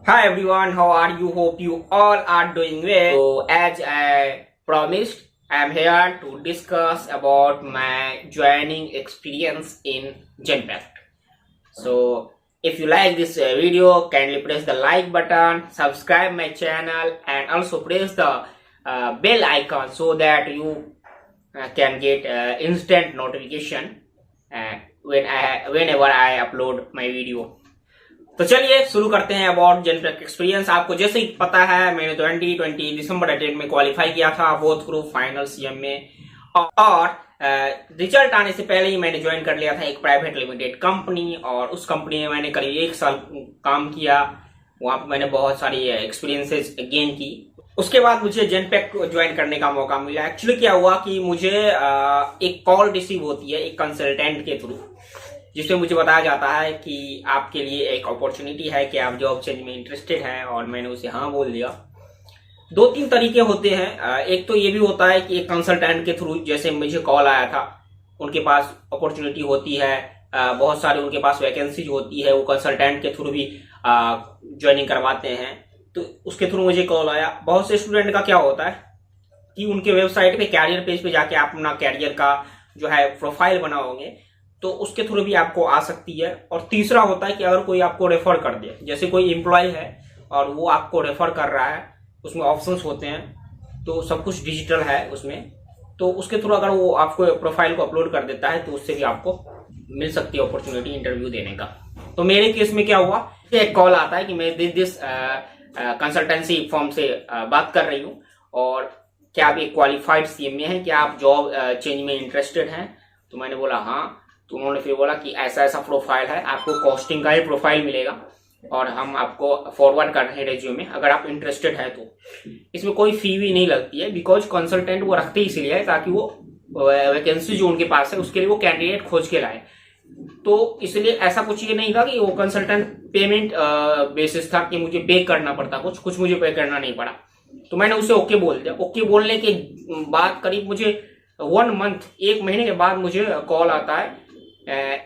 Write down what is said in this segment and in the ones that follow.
Hi everyone, how are you? Hope you all are doing well. So as I promised, I am here to discuss about my joining experience in Genpact. So if you like this video, kindly press the like button, subscribe my channel, and also press the bell icon so that you can get instant notification whenever I upload my video. तो चलिए शुरू करते हैं about general experience. आपको जैसे ही पता है मैंने 2020 दिसंबर अटेम्प्ट में क्वालिफाई किया था बोथ ग्रुप फाइनल सीएम में, और रिजल्ट आने से पहले ही मैंने ज्वाइन कर लिया था एक प्राइवेट लिमिटेड कंपनी, और उस कंपनी में मैंने करीब 1 साल काम किया। वहां पर मैंने बहुत सारी एक्सपीरियंसेस गेन की। उसके बाद मुझे जेनपैक्ट ज्वाइन करने का मौका मिला। एक्चुअली क्या हुआ कि मुझे एक कॉल रिसीव होती है एक कंसल्टेंट के थ्रू, जिसमें मुझे बताया जाता है कि आपके लिए एक अपॉर्चुनिटी है कि आप जॉब चेंज में इंटरेस्टेड हैं, और मैंने उसे हाँ बोल दिया। 2-3 तरीके होते हैं। एक तो ये भी होता है कि एक कंसल्टेंट के थ्रू, जैसे मुझे कॉल आया था, उनके पास अपॉर्चुनिटी होती है, बहुत सारे उनके पास वैकेंसीज होती है, वो कंसल्टेंट के थ्रू भी ज्वाइनिंग करवाते हैं, तो उसके थ्रू मुझे कॉल आया। बहुत से स्टूडेंट का क्या होता है कि उनके वेबसाइट पे कैरियर पेज पे जाके आप अपना कैरियर का जो है प्रोफाइल बनाओगे, तो उसके थ्रू भी आपको आ सकती है। और तीसरा होता है कि अगर कोई आपको रेफर कर दे, जैसे कोई एम्प्लॉय है और वो आपको रेफर कर रहा है, उसमें ऑप्शंस होते हैं, तो सब कुछ डिजिटल है उसमें, तो उसके थ्रू अगर वो आपको प्रोफाइल को अपलोड कर देता है तो उससे भी आपको मिल सकती है अपॉर्चुनिटी इंटरव्यू देने का। तो मेरे केस में क्या हुआ, एक कॉल आता है कि मैं दिस कंसल्टेंसी फर्म से बात कर रही हूँ, और क्या आप एक क्वालिफाइड सीएम में हैं, क्या आप जॉब चेंज में इंटरेस्टेड हैं? तो मैंने बोला हाँ। तो उन्होंने फिर बोला कि ऐसा ऐसा प्रोफाइल है, आपको कॉस्टिंग का ही प्रोफाइल मिलेगा और हम आपको फॉरवर्ड कर रहे हैं रेज्यूमे, अगर आप इंटरेस्टेड है तो। इसमें कोई फी भी नहीं लगती है, बिकॉज कंसल्टेंट वो रखते इसलिए है ताकि वो वैकेंसी जो उनके पास है उसके लिए वो कैंडिडेट खोज के लाए। तो इसलिए ऐसा कुछ ये नहीं था कि वो कंसल्टेंट पेमेंट बेसिस था कि मुझे पे करना पड़ता, कुछ मुझे पे करना नहीं पड़ा। तो मैंने उसे ओके बोल दिया। ओके बोलने के बाद करीब मुझे 1 मंथ 1 महीने के बाद मुझे कॉल आता है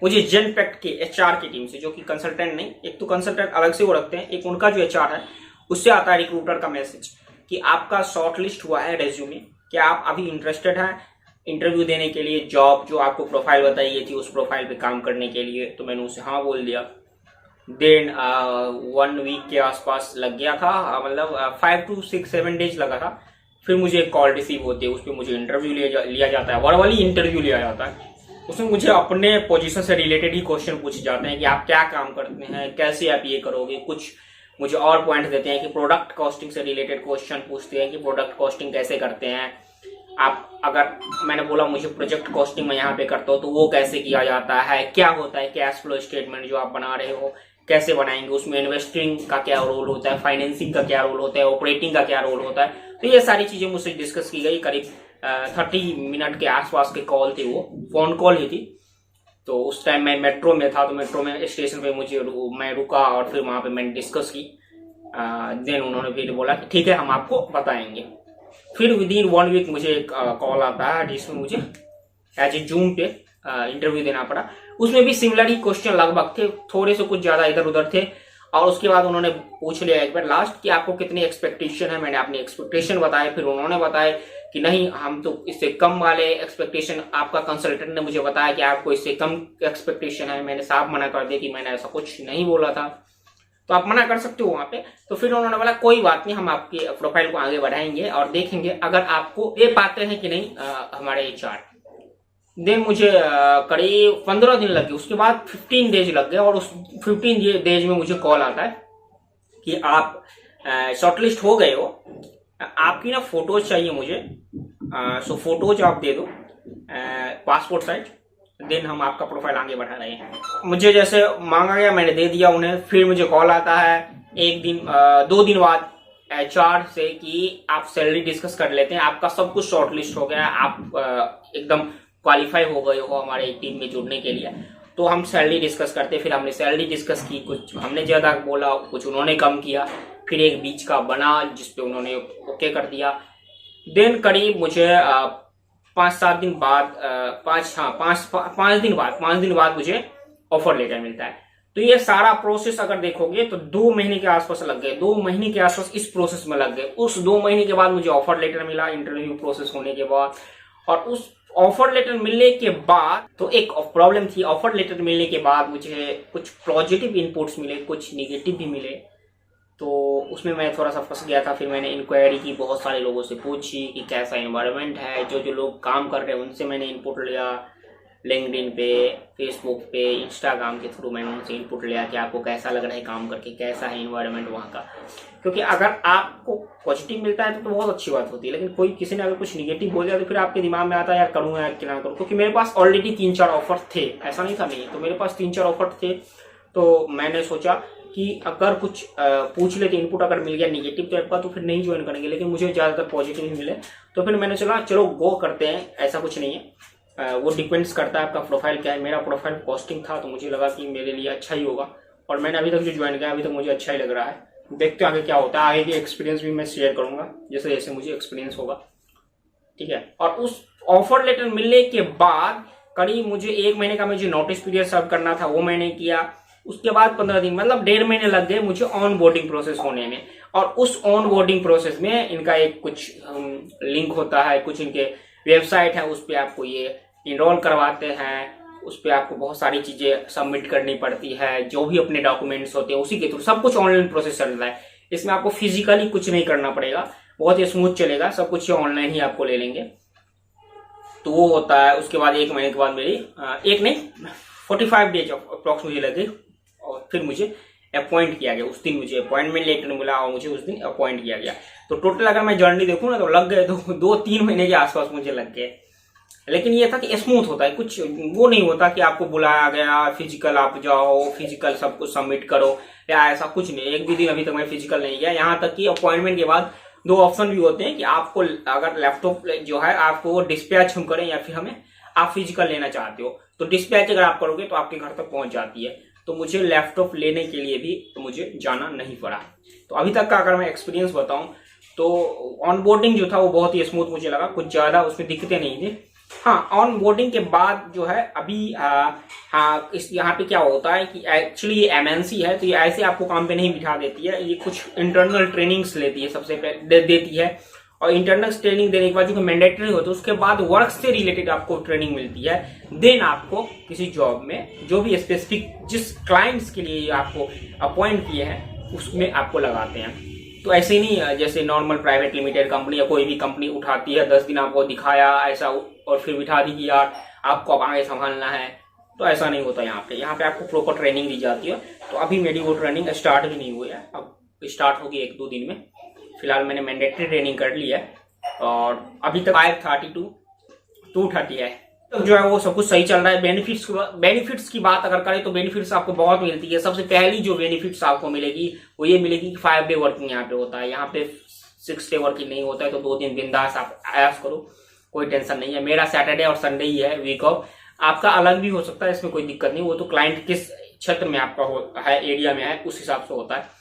मुझे जेनपैक्ट के एचआर की टीम से, जो कि कंसल्टेंट नहीं, एक तो कंसल्टेंट अलग से वो रखते हैं, एक उनका जो एचआर है उससे आता है रिक्रूटर का मैसेज कि आपका शॉर्ट लिस्ट हुआ है रेज्यूमे, क्या आप अभी इंटरेस्टेड हैं इंटरव्यू देने के लिए, जॉब जो आपको प्रोफाइल बताई गई थी उस प्रोफाइल पे काम करने के लिए। तो मैंने उसे हाँ बोल दिया। देन 1 वीक के आसपास लग गया था, मतलब 5 to 6-7 डेज लगा था। फिर मुझे एक कॉल रिसीव होती है, उस पर मुझे इंटरव्यू लिया जाता है, वर्बली इंटरव्यू लिया जाता है। उसमें मुझे अपने पोजीशन से रिलेटेड ही क्वेश्चन पूछे जाते हैं कि आप क्या काम करते हैं, कैसे आप ये करोगे। कुछ मुझे और पॉइंट देते हैं कि प्रोडक्ट कॉस्टिंग से रिलेटेड क्वेश्चन पूछते हैं कि प्रोडक्ट कॉस्टिंग कैसे करते हैं आप। अगर मैंने बोला मुझे प्रोजेक्ट कॉस्टिंग में यहाँ पे करता हूँ तो वो कैसे किया जाता है, क्या होता है कैश फ्लो स्टेटमेंट जो आप बना रहे हो कैसे बनाएंगे, उसमें इन्वेस्टिंग का क्या रोल होता है, फाइनेंसिंग का क्या रोल होता है, ऑपरेटिंग का क्या रोल होता है। तो ये सारी चीजें मुझसे डिस्कस की गई। करीब 30 मिनट के आसपास के कॉल थे, वो फोन कॉल ही थी। तो उस टाइम मैं मेट्रो में था, तो मेट्रो में स्टेशन पे मैं रुका और फिर वहां पे मैंने डिस्कस की। देन उन्होंने फिर बोला कि ठीक है हम आपको बताएंगे। फिर विदिन 1 वीक मुझे एक कॉल आता है जिसमें मुझे एज ए जूम पे इंटरव्यू देना पड़ा। उसमें भी सिमिलर ही क्वेश्चन लगभग थे, थोड़े से कुछ ज्यादा इधर उधर थे। और उसके बाद उन्होंने पूछ लिया एक बार लास्ट कि आपको कितनी एक्सपेक्टेशन है। मैंने अपनी एक्सपेक्टेशन बताए, फिर उन्होंने बताया कि नहीं हम तो इससे कम वाले एक्सपेक्टेशन, आपका कंसल्टेंट ने मुझे बताया कि आपको इससे कम एक्सपेक्टेशन है। मैंने साफ मना कर दिया कि मैंने ऐसा कुछ नहीं बोला था, तो आप मना कर सकते हो वहां पे। तो फिर उन्होंने बोला कोई बात नहीं, हम आपकी प्रोफाइल को आगे बढ़ाएंगे और देखेंगे अगर आपको दे पाते हैं कि नहीं हमारे एचआर। देन मुझे करीब 15 दिन लग गए, उसके बाद 15 डेज लग गए, और उस 15 डेज में मुझे कॉल आता है कि आप शॉर्टलिस्ट हो गए हो, आपकी ना फोटोज चाहिए मुझे, सो फोटोज आप दे दो, पासपोर्ट साइज, देन हम आपका प्रोफाइल आगे बढ़ा रहे हैं। मुझे जैसे मांगा गया मैंने दे दिया उन्हें। फिर मुझे कॉल आता है 2 दिन बाद एचआर से कि आप सैलरी डिस्कस कर लेते हैं, आपका सब कुछ शॉर्टलिस्ट हो गया, आप एकदम क्वालिफाई हो गए हो हमारे टीम में जुड़ने के लिए, तो हम सैलरी डिस्कस करते। फिर हमने सैलरी डिस्कस की, कुछ हमने ज्यादा बोला, कुछ उन्होंने कम किया, फिर एक बीच का बना जिसपे उन्होंने ओके कर दिया। देन करीब मुझे 5-7 दिन बाद 5 दिन बाद मुझे ऑफर लेटर मिलता है। तो ये सारा प्रोसेस अगर देखोगे तो 2 महीने के आसपास लग गए, 2 महीने के आसपास इस प्रोसेस में लग गए। उस 2 महीने के बाद मुझे ऑफर लेटर मिला इंटरव्यू प्रोसेस होने के बाद, और उस ऑफर लेटर मिलने के बाद तो एक प्रॉब्लम थी। ऑफर लेटर मिलने के बाद मुझे कुछ पॉजिटिव इनपुट्स मिले, कुछ निगेटिव भी मिले, तो उसमें मैं थोड़ा सा फंस गया था। फिर मैंने इंक्वायरी की, बहुत सारे लोगों से पूछी कि कैसा एनवायरनमेंट है, जो लोग काम कर रहे हैं उनसे मैंने इनपुट लिया, लिंक्डइन पे, फेसबुक पे, इंस्टाग्राम के थ्रू मैंने उनसे इनपुट लिया कि आपको कैसा लग रहा है काम करके, कैसा है एनवायरनमेंट वहाँ का। क्योंकि अगर आपको पॉजिटिव मिलता है तो बहुत अच्छी बात होती है, लेकिन कोई किसी ने अगर कुछ निगेटिव बोल दिया तो फिर आपके दिमाग में आता है यार करूँगा या क्या करूँ। क्योंकि मेरे पास ऑलरेडी 3-4 ऑफर थे, ऐसा नहीं था नहीं, तो मेरे पास 3-4 ऑफर थे। तो मैंने सोचा कि अगर कुछ पूछ लेते, इनपुट अगर मिल गया निगेटिव टाइप का तो फिर नहीं ज्वाइन करेंगे, लेकिन मुझे ज़्यादातर पॉजिटिव ही मिले। तो फिर मैंने चलो गो करते हैं, ऐसा कुछ नहीं है। वो डिपेंड्स करता है आपका प्रोफाइल क्या है। मेरा प्रोफाइल पोस्टिंग था तो मुझे लगा कि मेरे लिए अच्छा ही होगा, और मैंने अभी तक जो ज्वाइन किया अभी तक मुझे अच्छा ही लग रहा है। देखते हैं आगे क्या होता है, आगे के एक्सपीरियंस भी मैं शेयर करूंगा जैसे जैसे मुझे एक्सपीरियंस होगा, ठीक है। और उस ऑफर लेटर मिलने के बाद करीब मुझे 1 महीने का मुझे नोटिस पीरियड सर्व करना था, वो मैंने किया। उसके बाद 15 दिन मतलब 1.5 महीने लग गए मुझे ऑन बोर्डिंग प्रोसेस होने में। और उस ऑन बोर्डिंग प्रोसेस में इनका एक कुछ लिंक होता है, कुछ इनके वेबसाइट है, उस पर आपको ये इनरोल करवाते हैं। उस पर आपको बहुत सारी चीजें सबमिट करनी पड़ती है, जो भी अपने डॉक्यूमेंट्स होते हैं उसी के थ्रू सब कुछ ऑनलाइन प्रोसेस चल रहा है। इसमें आपको फिजिकली कुछ नहीं करना पड़ेगा, बहुत ही स्मूथ चलेगा, सब कुछ ऑनलाइन ही आपको ले लेंगे। तो वो होता है। उसके बाद 1 महीने के बाद मेरी 45 डेज अप्रॉक्स मुझे लगे, और फिर मुझे अपॉइंट किया गया। उस दिन मुझे अपॉइंटमेंट लेटर मिला और मुझे उस दिन अपॉइंट किया गया। तो टोटल अगर मैं जर्नी देखूँ ना तो लग गए 2-3 महीने के आसपास मुझे लग गए। लेकिन ये था कि स्मूथ होता है, कुछ वो नहीं होता कि आपको बुलाया गया फिजिकल आप जाओ, फिजिकल सब कुछ सबमिट करो, या ऐसा कुछ नहीं। 1 भी दिन अभी तक मैं फिजिकल नहीं गया। यहाँ तक कि अपॉइंटमेंट के बाद 2 ऑप्शन भी होते हैं कि आपको अगर लैपटॉप जो है आपको डिस्पैच हम करें या फिर हमें आप फिजिकल लेना चाहते हो, तो डिस्पैच अगर आप करोगे तो आपके घर तक पहुंच जाती है। तो मुझे लैपटॉप लेने के लिए भी तो मुझे जाना नहीं पड़ा। तो अभी तक का अगर मैं एक्सपीरियंस बताऊं तो ऑनबोर्डिंग जो था वो बहुत ही स्मूथ मुझे लगा, कुछ ज्यादा उसमें दिक्कतें नहीं थी। हाँ, ऑन बोर्डिंग के बाद जो है अभी इस यहाँ पे क्या होता है कि एक्चुअली ये एमएनसी है, तो ये ऐसे आपको काम पे नहीं बिठा देती है। ये कुछ इंटरनल ट्रेनिंग्स लेती है, सबसे पहले देती है, और इंटरनल ट्रेनिंग देने के बाद जो मैंडेटरी होता है उसके बाद वर्क से रिलेटेड आपको ट्रेनिंग मिलती है। देन आपको किसी जॉब में जो भी स्पेसिफिक जिस क्लाइंट्स के लिए आपको अपॉइंट किए हैं उसमें आपको लगाते हैं। तो ऐसे ही नहीं जैसे नॉर्मल प्राइवेट लिमिटेड कंपनी या कोई भी कंपनी उठाती है, 10 दिन आपको दिखाया ऐसा और फिर बिठा दी कि यार आपको अब आगे संभालना है, तो ऐसा नहीं होता। यहाँ पे आपको प्रॉपर ट्रेनिंग दी जाती है। तो अभी मेरी वो ट्रेनिंग स्टार्ट भी नहीं हुई है, अब स्टार्ट होगी 1-2 दिन में। फिलहाल मैंने मैंडेटरी ट्रेनिंग कर ली है और अभी तक 530 to 230 है। तो जो है वो सब कुछ सही चल रहा है। बेनिफिट्स की बात अगर करें तो बेनिफिट्स आपको बहुत मिलती है। सबसे पहली जो बेनिफिट्स आपको मिलेगी वो ये मिलेगी कि 5 डे वर्किंग यहाँ पे होता है। यहाँ पे 6 डे वर्किंग नहीं होता है, तो 2 दिन बिंदास आप ऐश करो, कोई टेंशन नहीं है। मेरा सैटरडे और संडे ही है वीक ऑफ, आपका अलग भी हो सकता है, इसमें कोई दिक्कत नहीं। वो तो क्लाइंट किस क्षेत्र में आपका है, एरिया में है, उस हिसाब से होता है।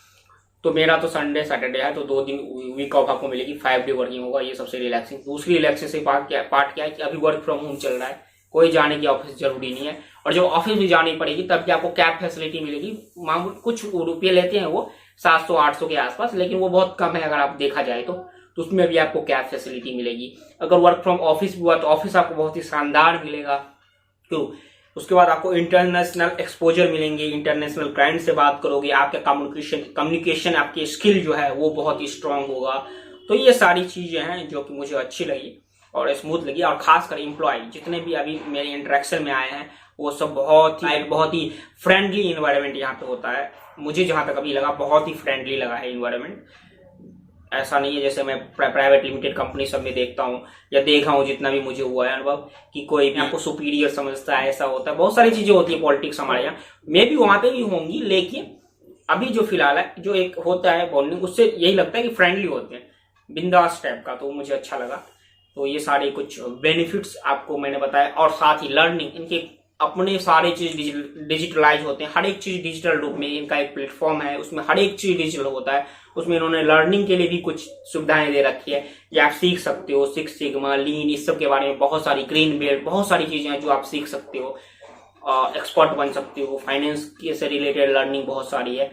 तो मेरा तो संडे सैटरडे है, तो 2 दिन वीक ऑफ आपको मिलेगी, 5 डे वर्किंग होगा, ये सबसे रिलैक्सिंग। दूसरी रिलैक्सिंग पार्ट क्या है कि अभी वर्क फ्रॉम होम चल रहा है, कोई जाने की ऑफिस जरूरी नहीं है। और जब ऑफिस भी जानी पड़ेगी तब भी आपको कैब फैसिलिटी मिलेगी। मामूल कुछ रुपये लेते हैं वो 700-800 के आसपास, लेकिन वो बहुत कम है अगर आप देखा जाए तो उसमें भी आपको कैब फैसिलिटी मिलेगी। अगर वर्क फ्रॉम ऑफिस भी हुआ तो ऑफिस आपको बहुत ही शानदार मिलेगा। तो उसके बाद आपको इंटरनेशनल एक्सपोजर मिलेंगे, इंटरनेशनल क्लाइंट से बात करोगे, आपके कम्युनिकेशन आपकी स्किल जो है वो बहुत ही स्ट्रांग होगा। तो ये सारी चीजें हैं जो कि मुझे अच्छी लगी और स्मूथ लगी। और खासकर एम्प्लॉय जितने भी अभी मेरे इंटरेक्शन में आए हैं वो सब बहुत ही फ्रेंडली इन्वायरमेंट यहाँ पे होता है। मुझे जहां तक अभी लगा बहुत ही फ्रेंडली लगा है इन्वायरमेंट। ऐसा नहीं है जैसे मैं प्राइवेट लिमिटेड कंपनी सब में देखता हूँ या देखा हूँ, जितना भी मुझे हुआ है अनुभव, कि कोई भी आपको सुपीरियर समझता है, ऐसा होता है। बहुत सारी चीजें होती है पॉलिटिक्स हमारे यहाँ, मे भी वहां पे भी होंगी, लेकिन अभी जो फिलहाल है जो एक होता है बॉन्डिंग, उससे यही लगता है कि फ्रेंडली होते हैं, बिंदास टाइप का। तो मुझे अच्छा लगा। तो ये सारे कुछ बेनिफिट्स आपको मैंने बताया। और साथ ही लर्निंग, इनके अपने सारे चीज डिजिटलाइज होते हैं, हर एक चीज डिजिटल रूप में। इनका एक प्लेटफॉर्म है, उसमें हर एक चीज डिजिटल होता है। उसमें इन्होंने लर्निंग के लिए भी कुछ सुविधाएं दे रखी है, या आप सीख सकते हो 6 सिग्मा, लीन, इस सब के बारे में बहुत सारी, ग्रीन बेल्ट, बहुत सारी चीजें हैं जो आप सीख सकते हो। एक्सपर्ट बन सकते हो। फाइनेंस के से रिलेटेड लर्निंग बहुत सारी है।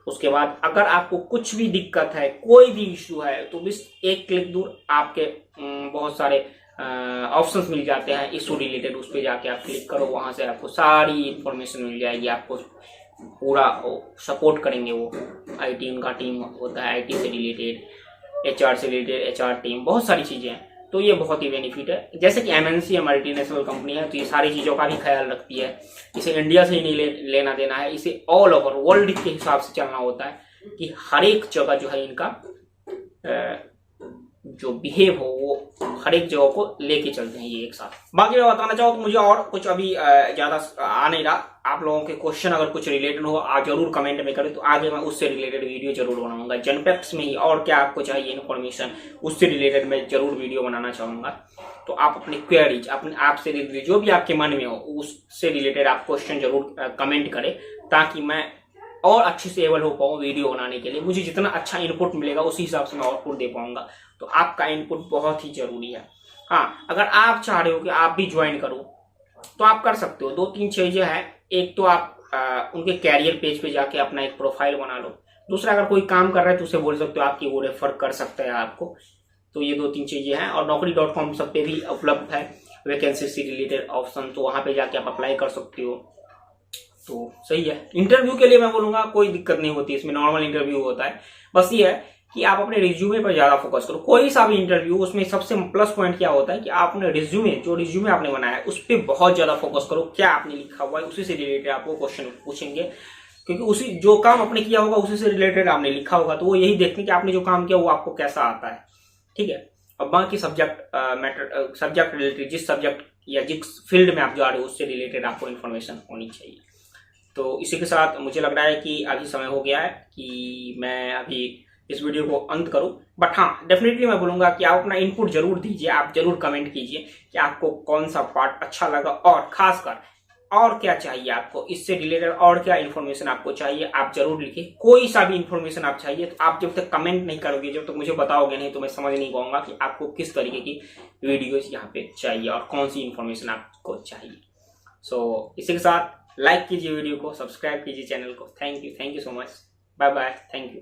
उसके बाद अगर आपको कुछ भी दिक्कत है, कोई भी इश्यू है, तो बस एक क्लिक दूर आपके बहुत सारे ऑप्शंस मिल जाते हैं इशू रिलेटेड। उस पर जाके आप क्लिक करो, वहां से आपको सारी इंफॉर्मेशन मिल जाएगी। आपको पूरा सपोर्ट करेंगे वो आईटी, उनका टीम होता है आईटी से रिलेटेड, एचआर से रिलेटेड एचआर टीम, बहुत सारी चीजें हैं। तो ये बहुत ही बेनिफिट है। जैसे कि एमएनसी है, मल्टीनेशनल कंपनी है, तो ये सारी चीजों का भी ख्याल रखती है। इसे इंडिया से ही नहीं लेना देना है, इसे ऑल ओवर वर्ल्ड के हिसाब से चलना होता है कि हर एक जगह जो है इनका जो बिहेव हो वो हर एक जगह को लेके चलते हैं ये एक साथ। बाकी मैं बताना चाहूँ तो मुझे और कुछ अभी ज्यादा आ नहीं रहा। आप लोगों के क्वेश्चन अगर कुछ रिलेटेड हो आप जरूर कमेंट में करें, तो आगे मैं उससे रिलेटेड वीडियो जरूर बनाऊंगा। जनपैक्ट्स में ही और क्या आपको चाहिए इन्फॉर्मेशन, उससे रिलेटेड मैं जरूर वीडियो बनाना चाहूंगा। तो आप अपने क्वेरीज, अपने आपसे रिलेटेड जो भी आपके मन में हो उससे रिलेटेड आप क्वेश्चन जरूर कमेंट करें, ताकि मैं और अच्छे से एबल हो पाऊँ वीडियो बनाने के लिए। मुझे जितना अच्छा इनपुट मिलेगा उसी हिसाब से मैं आउटपुट दे पाऊंगा। तो आपका इनपुट बहुत ही जरूरी है। हाँ, अगर आप चाह रहे हो कि आप भी ज्वाइन करो तो आप कर सकते हो। 2-3 चीजें हैं। एक तो आप उनके कैरियर पेज पे जाके अपना एक प्रोफाइल बना लो। दूसरा, अगर कोई काम कर रहा है तो उसे बोल सकते हो आपकी वो रेफर कर सकता है आपको। तो ये 2-3 चीजें हैं। और naukri.com सब पे भी उपलब्ध है वैकेंसी से रिलेटेड ऑप्शन, तो वहां पे जाके आप अप्लाई कर सकते हो। तो सही है। इंटरव्यू के लिए मैं बोलूंगा कोई दिक्कत नहीं होती, इसमें नॉर्मल इंटरव्यू होता है। बस ये है कि आप अपने रिज्यूमे पर ज्यादा फोकस करो। कोई सा भी इंटरव्यू, उसमें सबसे प्लस पॉइंट क्या होता है कि आप अपने रिज्यूमे आपने बनाया है उस पर बहुत ज्यादा फोकस करो। क्या आपने लिखा हुआ है उसी से रिलेटेड आपको क्वेश्चन पूछेंगे, क्योंकि उसी जो काम आपने किया होगा उसी से रिलेटेड आपने लिखा होगा। तो वो यही देखते हैं कि आपने जो काम किया वो आपको कैसा आता है। ठीक है। अब बाकी सब्जेक्ट रिलेटेड, जिस सब्जेक्ट या जिस फील्ड में आप जा रहे हो उससे रिलेटेड आपको इन्फॉर्मेशन होनी चाहिए। तो इसी के साथ मुझे लग रहा है कि अभी समय हो गया है कि मैं अभी इस वीडियो को अंत करूं। बट हाँ, डेफिनेटली मैं बोलूंगा कि आप अपना इनपुट जरूर दीजिए। आप जरूर कमेंट कीजिए कि आपको कौन सा पार्ट अच्छा लगा, और खासकर और क्या चाहिए आपको इससे रिलेटेड, और क्या इन्फॉर्मेशन आपको चाहिए आप जरूर लिखिए। कोई सा भी इन्फॉर्मेशन आप चाहिए तो आप जब तक कमेंट नहीं करोगे, जब तक मुझे बताओगे नहीं, तो मैं समझ नहीं पाऊंगा कि आपको किस तरीके की वीडियोज यहाँ पे चाहिए और कौन सी इन्फॉर्मेशन आपको चाहिए। सो इसी के साथ लाइक कीजिए वीडियो को, सब्सक्राइब कीजिए चैनल को। Thank you so much. Bye bye. Thank you.